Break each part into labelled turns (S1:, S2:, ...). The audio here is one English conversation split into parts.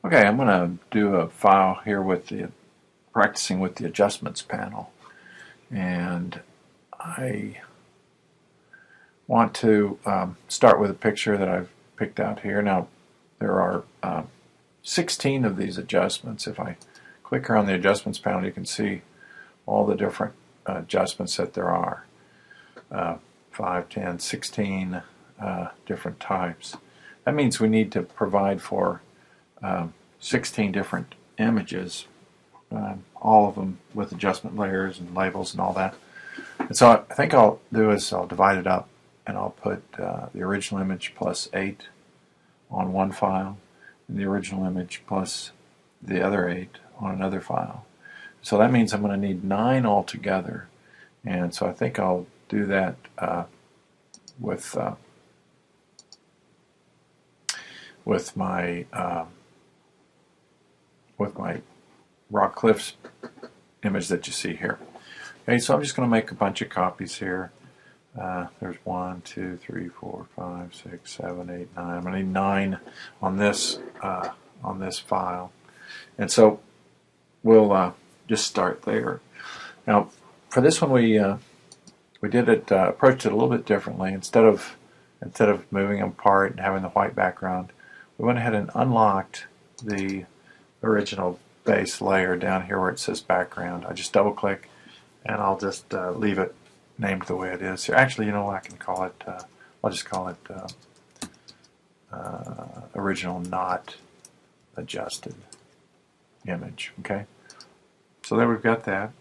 S1: Okay, I'm going to do a file here with the practicing with the adjustments panel, and I want to start with a picture that I've picked out here. Now there are 16 of these adjustments. If I click here on the adjustments panel, you can see all the different adjustments that there are. 5, 10, 16 different types. That means we need to provide for 16 different images, all of them with adjustment layers and labels and all that. And so I think I'll do is I'll divide it up, and I'll put the original image plus 8 on one file, and the original image plus the other 8 on another file. So that means I'm going to need 9 altogether, and so I think I'll do that with my Rock Cliffs image that you see here. Okay, so I'm just going to make a bunch of copies here. There's 1, 2, 3, 4, 5, 6, 7, 8, 9. I'm going to need 9 on this file, and so we'll just start there. Now, for this one, we did it approached it a little bit differently. Instead of moving them apart and having the white background, we went ahead and unlocked the original base layer down here where it says background. I just double click, and I'll just leave it named the way it is here. Actually, you know what, I can call it, I'll just call it original not adjusted image. Okay, so there we've got that.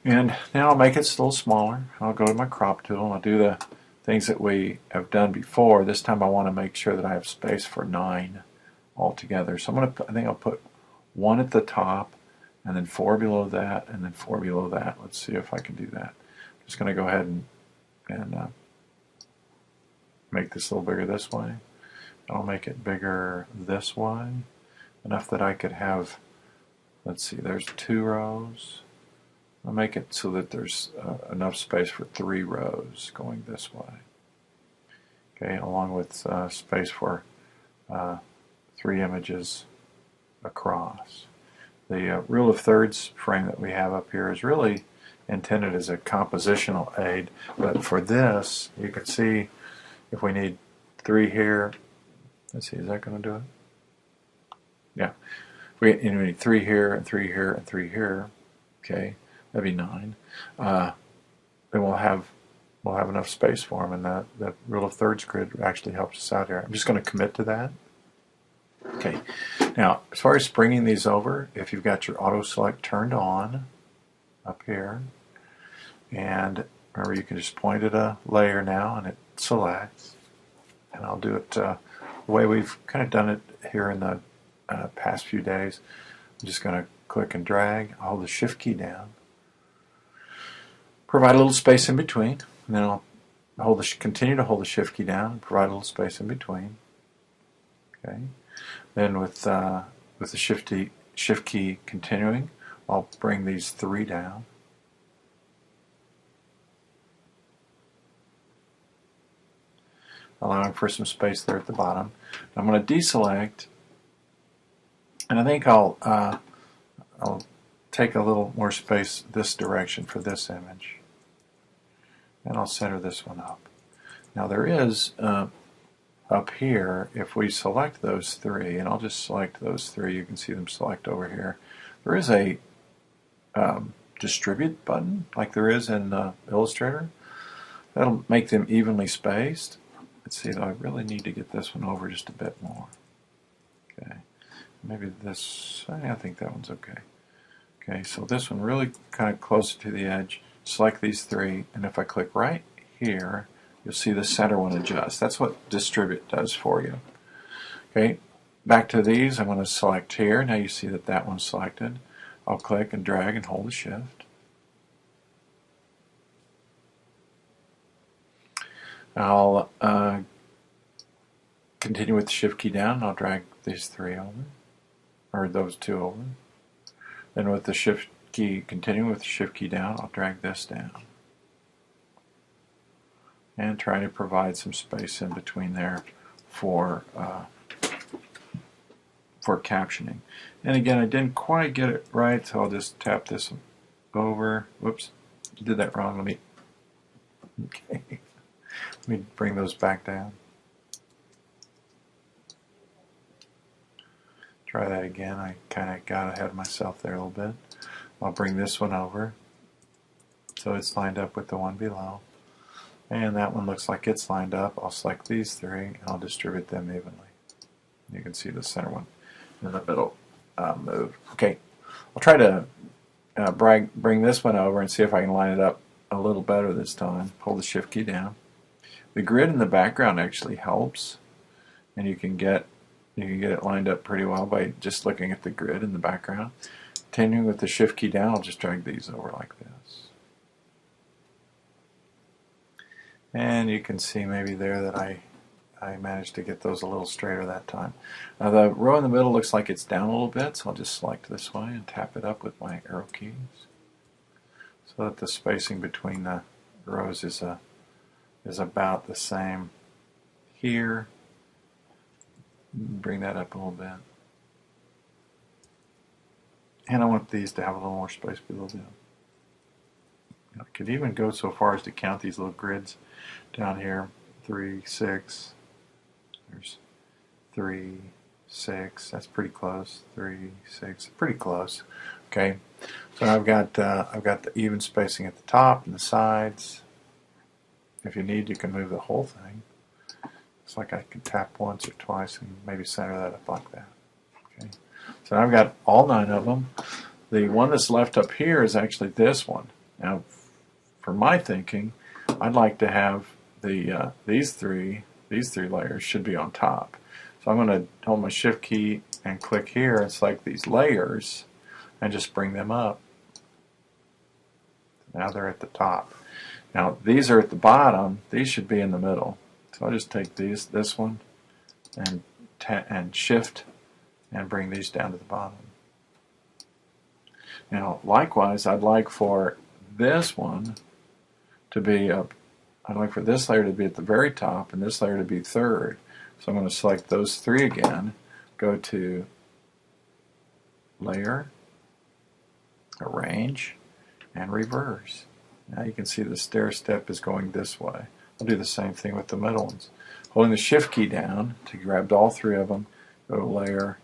S1: And now I'll make it a little smaller. I'll go to my crop tool, and I'll do the things that we have done before. This time I want to make sure that I have space for 9 altogether. So I think I'll put 1 at the top, and then 4 below that, and then 4 below that. Let's see if I can do that. I'm just going to go ahead and make this a little bigger this way. I'll make it bigger this way, enough that I could have, let's see, there's 2 rows. I'll make it so that there's enough space for 3 rows going this way. Okay, along with space for 3 images across. The rule of thirds frame that we have up here is really intended as a compositional aid, but for this, you can see if we need 3 here, let's see, is that going to do it? Yeah, we need 3 here, and 3 here, and 3 here. Okay, that'd be 9. Then we'll have enough space for them, and that rule of thirds grid actually helps us out here. I'm just going to commit to that. Okay, now as far as springing these over, if you've got your auto select turned on up here, and remember you can just point at a layer now and it selects, and I'll do it the way we've kind of done it here in the past few days. I'm just going to click and drag, I'll hold the shift key down, provide a little space in between, and then I'll continue to hold the shift key down and provide a little space in between. Okay. Then with the shift key continuing, I'll bring these 3 down. Allowing for some space there at the bottom. I'm going to deselect, and I think I'll take a little more space this direction for this image, and I'll center this one up. Now there is up here, if we select those 3, and I'll just select those 3, you can see them select over here. There is a distribute button like there is in Illustrator. That'll make them evenly spaced. Let's see, I really need to get this one over just a bit more. Okay, maybe this, I think that one's okay. Okay, so this one really kind of closer to the edge. Select these 3, and if I click right here, you'll see the center one adjust. That's what distribute does for you. Okay, back to these, I'm going to select here. Now you see that one's selected. I'll click and drag and hold the shift. I'll continue with the shift key down, and I'll drag these 3 over, or those 2 over. Then with the shift key, continuing with the shift key down, I'll drag this down. And try to provide some space in between there for for captioning. And again, I didn't quite get it right, so I'll just tap this over. Whoops, did that wrong. Let me bring those back down. Try that again. I kind of got ahead of myself there a little bit. I'll bring this one over so it's lined up with the one below. And that one looks like it's lined up. I'll select these three and I'll distribute them evenly. You can see the center one in the middle move. Okay, I'll try to bring this one over and see if I can line it up a little better this time. Pull the shift key down. The grid in the background actually helps, and you can get it lined up pretty well by just looking at the grid in the background. Continuing with the shift key down, I'll just drag these over like this. And you can see maybe there that I managed to get those a little straighter that time. Now the row in the middle looks like it's down a little bit, so I'll just select this way and tap it up with my arrow keys so that the spacing between the rows is about the same here. Bring that up a little bit. And I want these to have a little more space below them. I could even go so far as to count these little grids down here. 3, 6. There's 3, 6. That's pretty close. 3, 6. Pretty close. Okay. So I've got the even spacing at the top and the sides. If you need, you can move the whole thing. Looks like I can tap once or twice and maybe center that up like that. Okay. So I've got all 9 of them. The one that's left up here is actually this one. Now, for my thinking, I'd like to have these three layers should be on top. So I'm going to hold my shift key and click here and select these layers and just bring them up. Now they're at the top. Now these are at the bottom. These should be in the middle. So I'll just take this one and shift and bring these down to the bottom. Now likewise, I'd like for this one to be up. I'd like for this layer to be at the very top and this layer to be third. So I'm going to select those 3 again, go to Layer, Arrange, and Reverse. Now you can see the stair step is going this way. I'll do the same thing with the middle ones. Holding the shift key down to grab all 3 of them, go to Layer,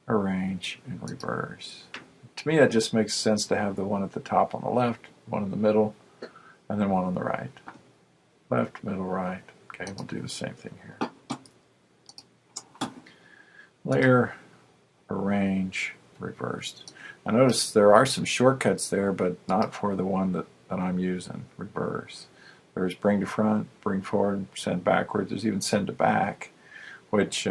S1: Arrange, and Reverse. To me that just makes sense to have the one at the top on the left, one in the middle, and then one on the right. Left, middle, right. Okay, we'll do the same thing here. Layer, Arrange, Reversed. Now notice there are some shortcuts there, but not for the one that I'm using, Reverse. There's Bring to Front, Bring Forward, Send Backwards. There's even Send to Back, which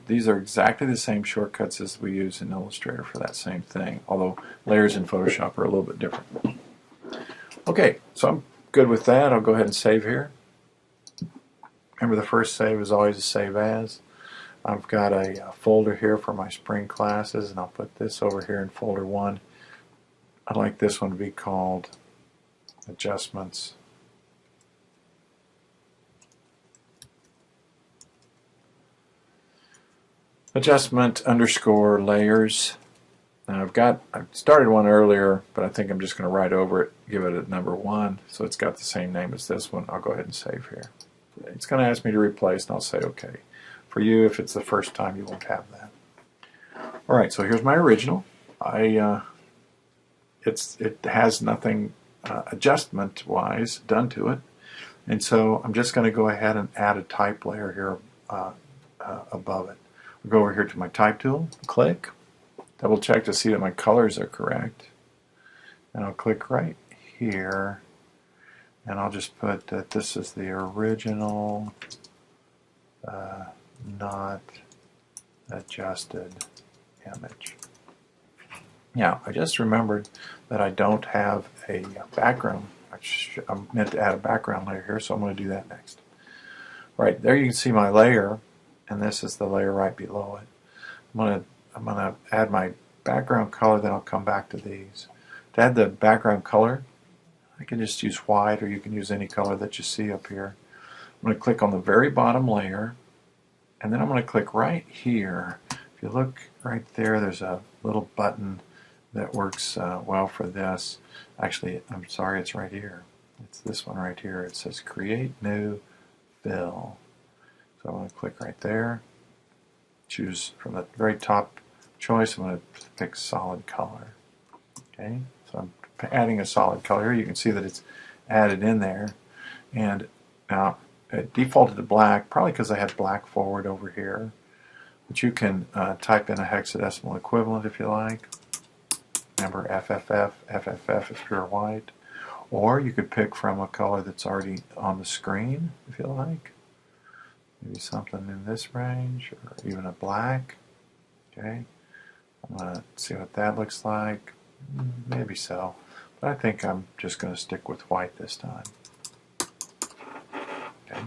S1: these are exactly the same shortcuts as we use in Illustrator for that same thing, although layers in Photoshop are a little bit different. Okay, so I'm good with that. I'll go ahead and save here. Remember, the first save is always a save as. I've got a folder here for my spring classes, and I'll put this over here in folder 1. I'd like this one to be called Adjustments. Adjustment _ layers. Now I started one earlier, but I think I'm just going to write over it, give it a number 1, so it's got the same name as this one. I'll go ahead and save here. It's going to ask me to replace, and I'll say OK. For you, if it's the first time, you won't have that. All right, so here's my original. It has nothing adjustment-wise done to it, and so I'm just going to go ahead and add a type layer here above it. I'll go over here to my type tool, click, double check to see that my colors are correct, and I'll click right here, and I'll just put that this is the original, not adjusted image. Now, I just remembered that I don't have a background. I meant to add a background layer here, so I'm going to do that next. All right, there you can see my layer, and this is the layer right below it. I'm going to add my background color, then I'll come back to these. To add the background color, I can just use white, or you can use any color that you see up here. I'm going to click on the very bottom layer, and then I'm going to click right here. If If you look right there, there's a little button that works well for this. Actually, I'm sorry, it's right here. It's this one right here. It says Create New Fill. So I'm going to click right there. Choose from the very top choice. I'm going to pick Solid Color. Okay, so I'm adding a solid color. You can see that it's added in there. And now it defaulted to black, probably because I had black forward over here. But you can type in a hexadecimal equivalent if you like. Remember FFF if you're white. Or you could pick from a color that's already on the screen if you like. Maybe something in this range, or even a black. Okay, I'm going to see what that looks like. Maybe so, but I think I'm just going to stick with white this time. Okay.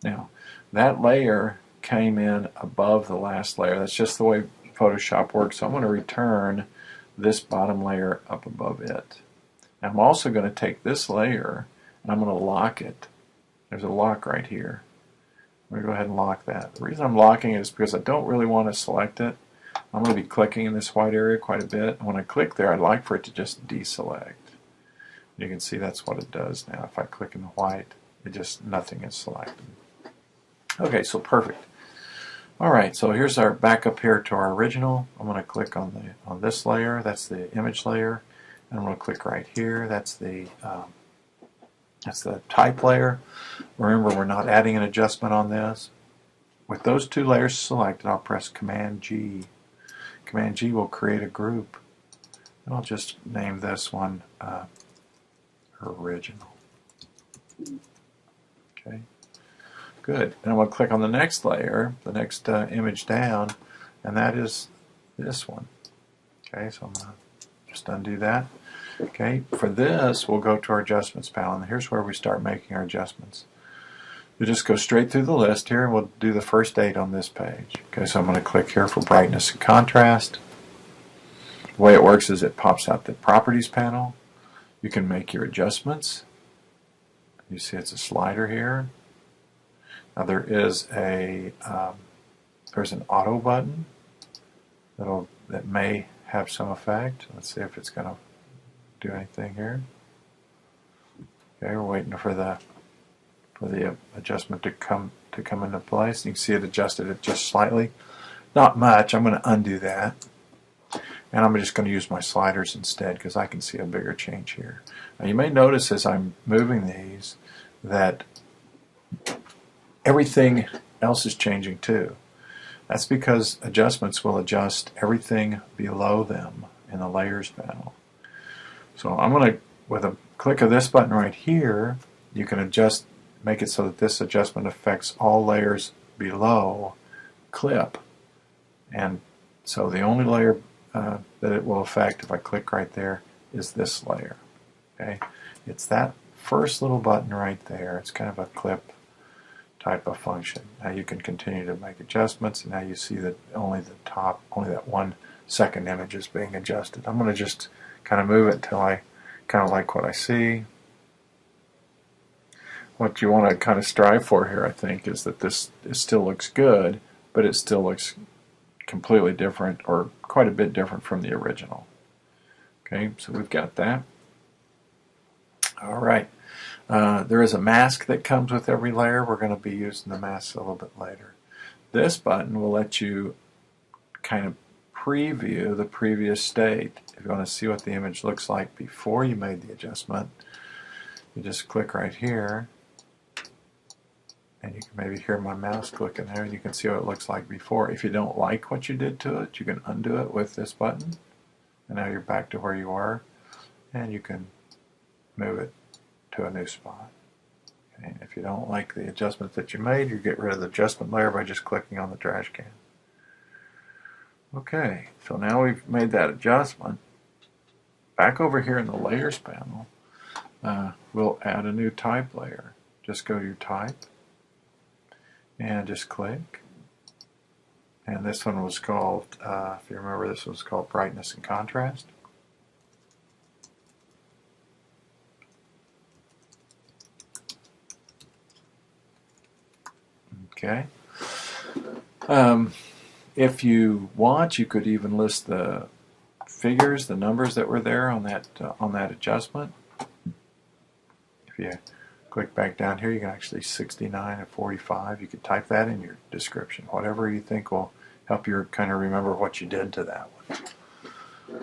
S1: Now, that layer came in above the last layer. That's just the way Photoshop works. So I'm going to return this bottom layer up above it. Now I'm also going to take this layer and I'm going to lock it. There's a lock right here. I'm going to go ahead and lock that. The reason I'm locking it is because I don't really want to select it. I'm going to be clicking in this white area quite a bit. And when I click there, I'd like for it to just deselect. You can see that's what it does now. If I click in the white, it just nothing is selected. Okay, so perfect. All right, so here's our backup here to our original. I'm going to click on this layer. That's the image layer. And I'm going to click right here. That's the type layer. Remember, we're not adding an adjustment on this. With those two layers selected, I'll press Command G. Command G will create a group. And I'll just name this one Original. Okay, good. And I'm going to click on the next layer, the next image down, and that is this one. Okay, so I'm going to just undo that. Okay, for this, we'll go to our adjustments panel, and here's where we start making our adjustments. We just go straight through the list here, and we'll do the first 8 on this page. Okay, so I'm going to click here for brightness and contrast. The way it works is it pops out the properties panel. You can make your adjustments. You see it's a slider here. Now there is there's an auto button that may have some effect. Let's see if it's going to do anything here. Okay, we're waiting for the adjustment to come into place. You can see it adjusted it just slightly. Not much. I'm going to undo that. And I'm just going to use my sliders instead because I can see a bigger change here. Now you may notice as I'm moving these that everything else is changing too. That's because adjustments will adjust everything below them in the layers panel. So I'm going to, with a click of this button right here, you can make it so that this adjustment affects all layers below clip. And so the only layer that it will affect, if I click right there, is this layer. Okay, it's that first little button right there. It's kind of a clip type of function. Now you can continue to make adjustments, and now you see that only that 1 second image is being adjusted. I'm going to just kind of move it until I kind of like what I see. What you want to kind of strive for here, I think, is that it still looks good, but it still looks completely different, or quite a bit different from the original. Okay, so we've got that. All right. There is a mask that comes with every layer. We're going to be using the mask a little bit later. This button will let you kind of preview the previous state. If you want to see what the image looks like before you made the adjustment, you just click right here, and you can maybe hear my mouse clicking there, and you can see what it looks like before. If you don't like what you did to it, you can undo it with this button, and now you're back to where you were, and you can move it to a new spot. Okay. If you don't like the adjustment that you made, you get rid of the adjustment layer by just clicking on the trash can. Okay, so now we've made that adjustment. Back over here in the layers panel, we'll add a new type layer. Just go to your type and just click. And this one was called, if you remember, this was called brightness and contrast. Okay. if you want, you could even list the figures, the numbers that were there on that adjustment. If you click back down here, you can actually 69 and 45. You could type that in your description, whatever you think will help you kind of remember what you did to that one.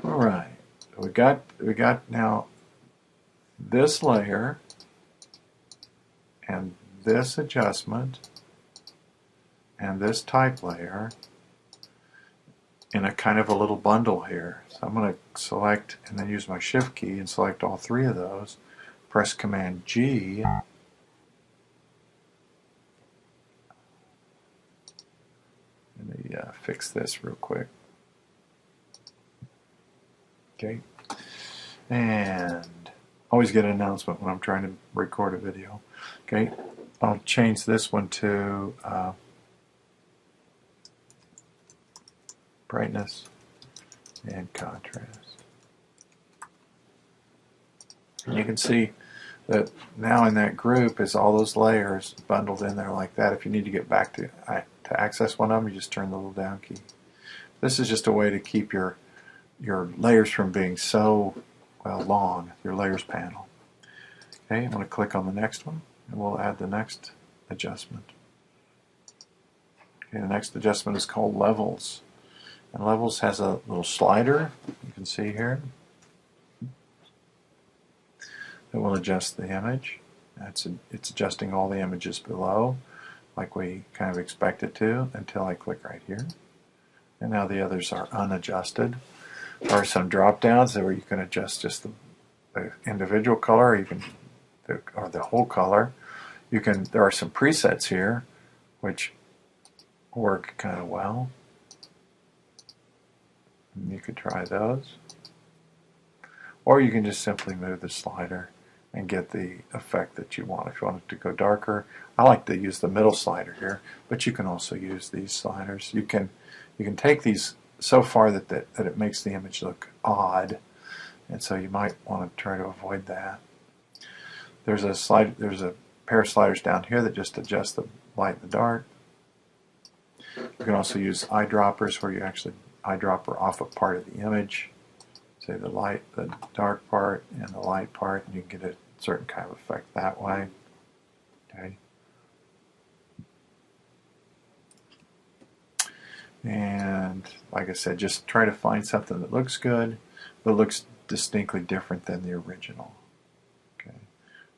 S1: All right, we got now this layer and this adjustment and this type layer in a kind of a little bundle here. So I'm going to select and then use my Shift key and select all three of those. Press Command G. Let me fix this real quick. Okay. And always get an announcement when I'm trying to record a video. Okay. I'll change this one to brightness and contrast. And you can see that now in that group is all those layers bundled in there like that. If you need to get back to access one of them, you just turn the little down key. This is just a way to keep your layers from being so long, your layers panel. Okay, I'm going to click on the next one and we'll add the next adjustment. Okay, the next adjustment is called levels. And levels has a little slider, you can see here, that will adjust the image. It's adjusting all the images below like we kind of expect it to until I click right here. And now the others are unadjusted. There are some drop downs where you can adjust just the individual color, or the whole color. There are some presets here which work kind of well. And you could try those. Or you can just simply move the slider and get the effect that you want. If you want it to go darker, I like to use the middle slider here, but you can also use these sliders. You can take these so far that it makes the image look odd, and so you might want to try to avoid that. There's a pair of sliders down here that just adjust the light and the dark. You can also use eyedroppers where you actually eyedropper off a part of the image, say the dark part and the light part, and you can get a certain kind of effect that way. Okay. And like I said, just try to find something that looks good, but looks distinctly different than the original. Okay,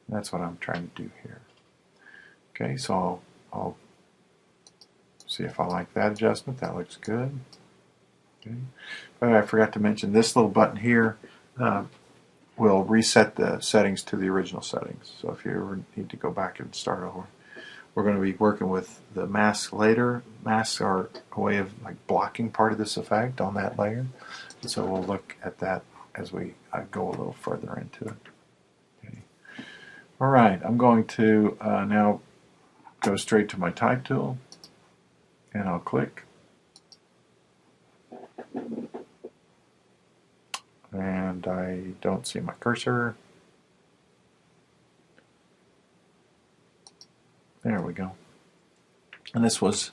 S1: and that's what I'm trying to do here. Okay, so I'll see if I like that adjustment. That looks good. Okay. But I forgot to mention this little button here will reset the settings to the original settings. So if you ever need to go back and start over, we're going to be working with the mask later. Masks are a way of blocking part of this effect on that layer. And so we'll look at that as we go a little further into it. Okay. All right, I'm going to now go straight to my type tool, and I'll click. And I don't see my cursor. There we go. And this was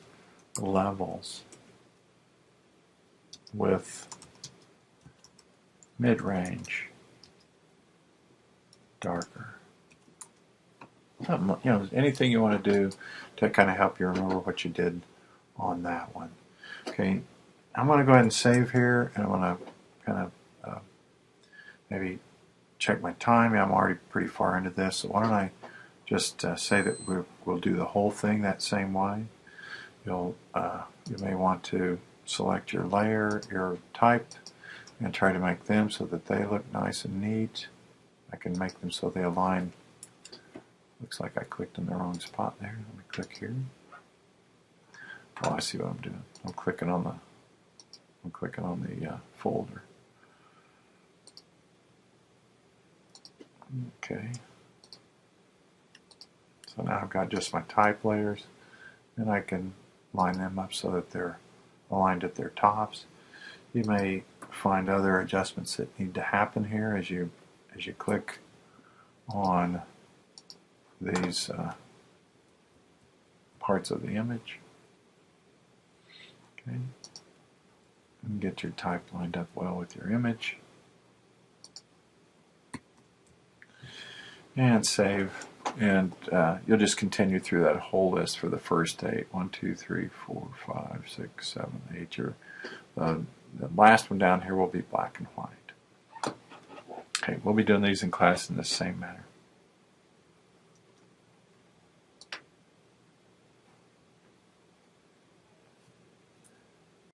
S1: levels with mid-range, darker. Anything you want to do to kind of help you remember what you did on that one. Okay, I'm going to go ahead and save here, and I'm going to kind of maybe check my time. I'm already pretty far into this, so why don't I just say that we'll do the whole thing that same way. You may want to select your layer, your type, and try to make them so that they look nice and neat. I can make them so they align. Looks like I clicked in the wrong spot there. Let me click here. Oh, I see what I'm doing. I'm clicking on the folder. Okay. So now I've got just my type layers, and I can line them up so that they're aligned at their tops. You may find other adjustments that need to happen here as you click on these parts of the image. Okay. And get your type lined up well with your image. And save. And you'll just continue through that whole list for the first 8. 1, 2, 3, 4, 5, 6, 7, 8. The last one down here will be black and white. Okay, we'll be doing these in class in the same manner.